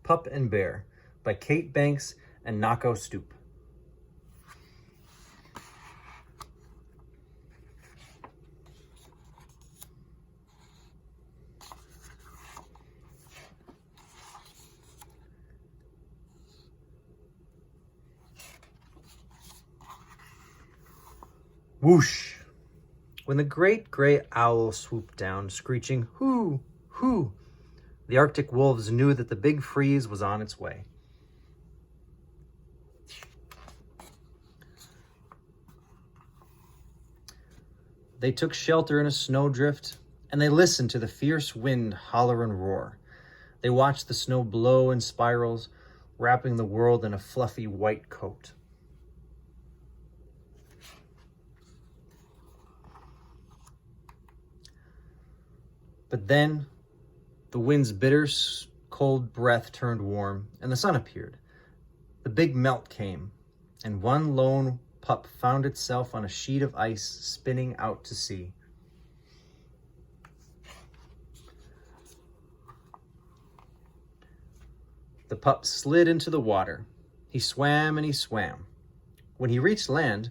Pup and Bear by Kate Banks and Naoko Stoop. Whoosh! When the great gray owl swooped down, screeching, "Hoo! Hoo!" the Arctic wolves knew that the big freeze was on its way. They took shelter in a snowdrift, and they listened to the fierce wind holler and roar. They watched the snow blow in spirals, wrapping the world in a fluffy white coat. But then the wind's bitter, cold breath turned warm, and the sun appeared. The big melt came, and one lone pup found itself on a sheet of ice spinning out to sea. The pup slid into the water. He swam and he swam. When he reached land,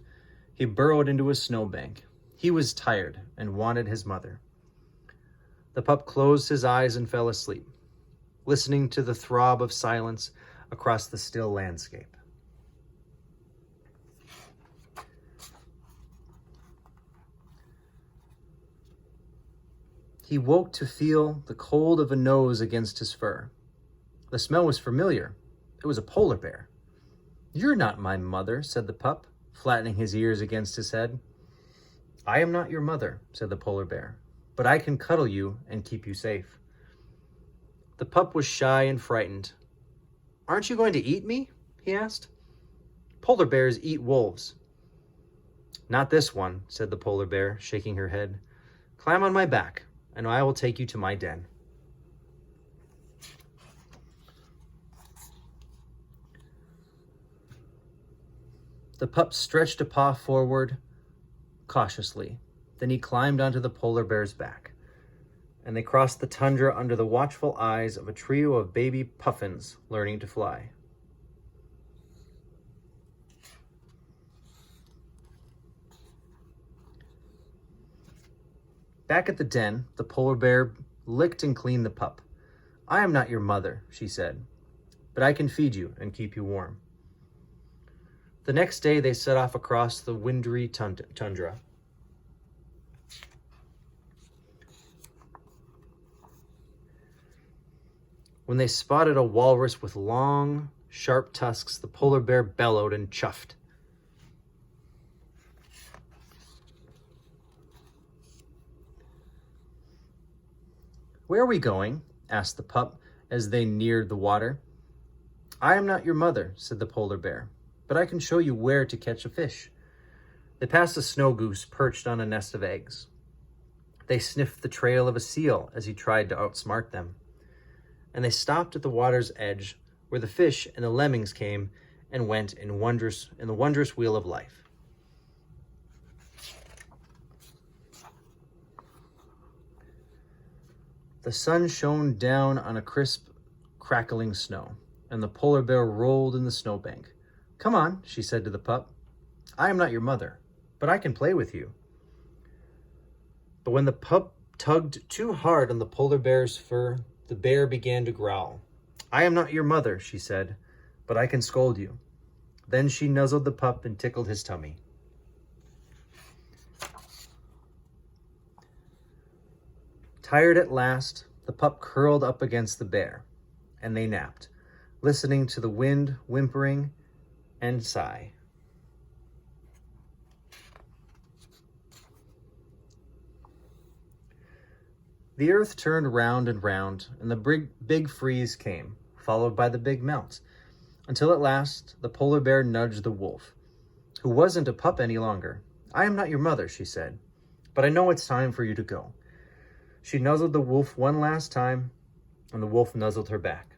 he burrowed into a snowbank. He was tired and wanted his mother. The pup closed his eyes and fell asleep, listening to the throb of silence across the still landscape. He woke to feel the cold of a nose against his fur. The smell was familiar. It was a polar bear. "You're not my mother," said the pup, flattening his ears against his head. "I am not your mother," said the polar bear, "but I can cuddle you and keep you safe." The pup was shy and frightened. "Aren't you going to eat me?" he asked. "Polar bears eat wolves." "Not this one," said the polar bear, shaking her head. "Climb on my back, and I will take you to my den." The pup stretched a paw forward cautiously. Then he climbed onto the polar bear's back, and they crossed the tundra under the watchful eyes of a trio of baby puffins learning to fly. Back at the den, the polar bear licked and cleaned the pup. "I am not your mother," she said, "but I can feed you and keep you warm." The next day, they set off across the wintry tundra. When they spotted a walrus with long, sharp tusks, the polar bear bellowed and chuffed. "Where are we going?" asked the pup as they neared the water. "I am not your mother," said the polar bear, "but I can show you where to catch a fish." They passed a snow goose perched on a nest of eggs. They sniffed the trail of a seal as he tried to outsmart them. And they stopped at the water's edge where the fish and the lemmings came and went in the wondrous wheel of life. The sun shone down on a crisp, crackling snow, and the polar bear rolled in the snowbank. "Come on," she said to the pup. "I am not your mother, but I can play with you." But when the pup tugged too hard on the polar bear's fur, the bear began to growl. "I am not your mother," she said, "but I can scold you." Then she nuzzled the pup and tickled his tummy. Tired at last, the pup curled up against the bear, and they napped, listening to the wind whimpering and sigh. The earth turned round and round, and the big freeze came, followed by the big melt, until at last the polar bear nudged the wolf, who wasn't a pup any longer. "I am not your mother," she said, "but I know it's time for you to go." She nuzzled the wolf one last time, and the wolf nuzzled her back.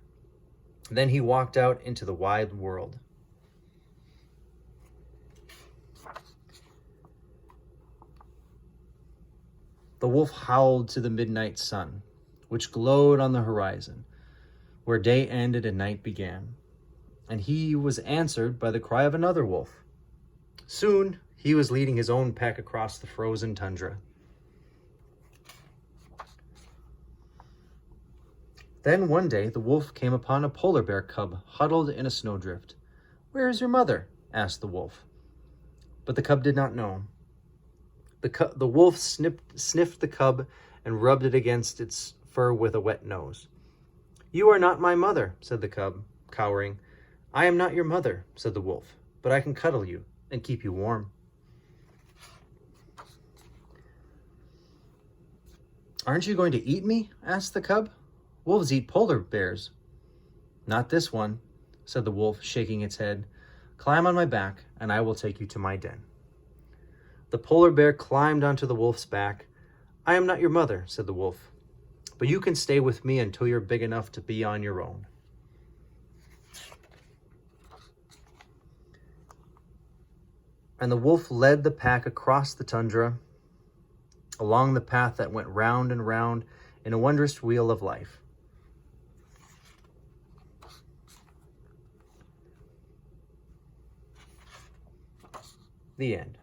Then he walked out into the wide world. The wolf howled to the midnight sun, which glowed on the horizon. where day ended and night began, and he was answered by the cry of another wolf. Soon he was leading his own pack across the frozen tundra. Then one day the wolf came upon a polar bear cub huddled in a snowdrift. "Where is your mother?" asked the wolf. But the cub did not know. The wolf sniffed the cub and rubbed it against its fur with a wet nose. "You are not my mother," said the cub, cowering. "I am not your mother," said the wolf, "but I can cuddle you and keep you warm." "Aren't you going to eat me?" asked the cub. "Wolves eat polar bears." "Not this one," said the wolf, shaking its head. "Climb on my back, and I will take you to my den." The polar bear climbed onto the wolf's back. "I am not your mother," said the wolf, "but you can stay with me until you're big enough to be on your own." And the wolf led the pack across the tundra, along the path that went round and round in a wondrous wheel of life. The end.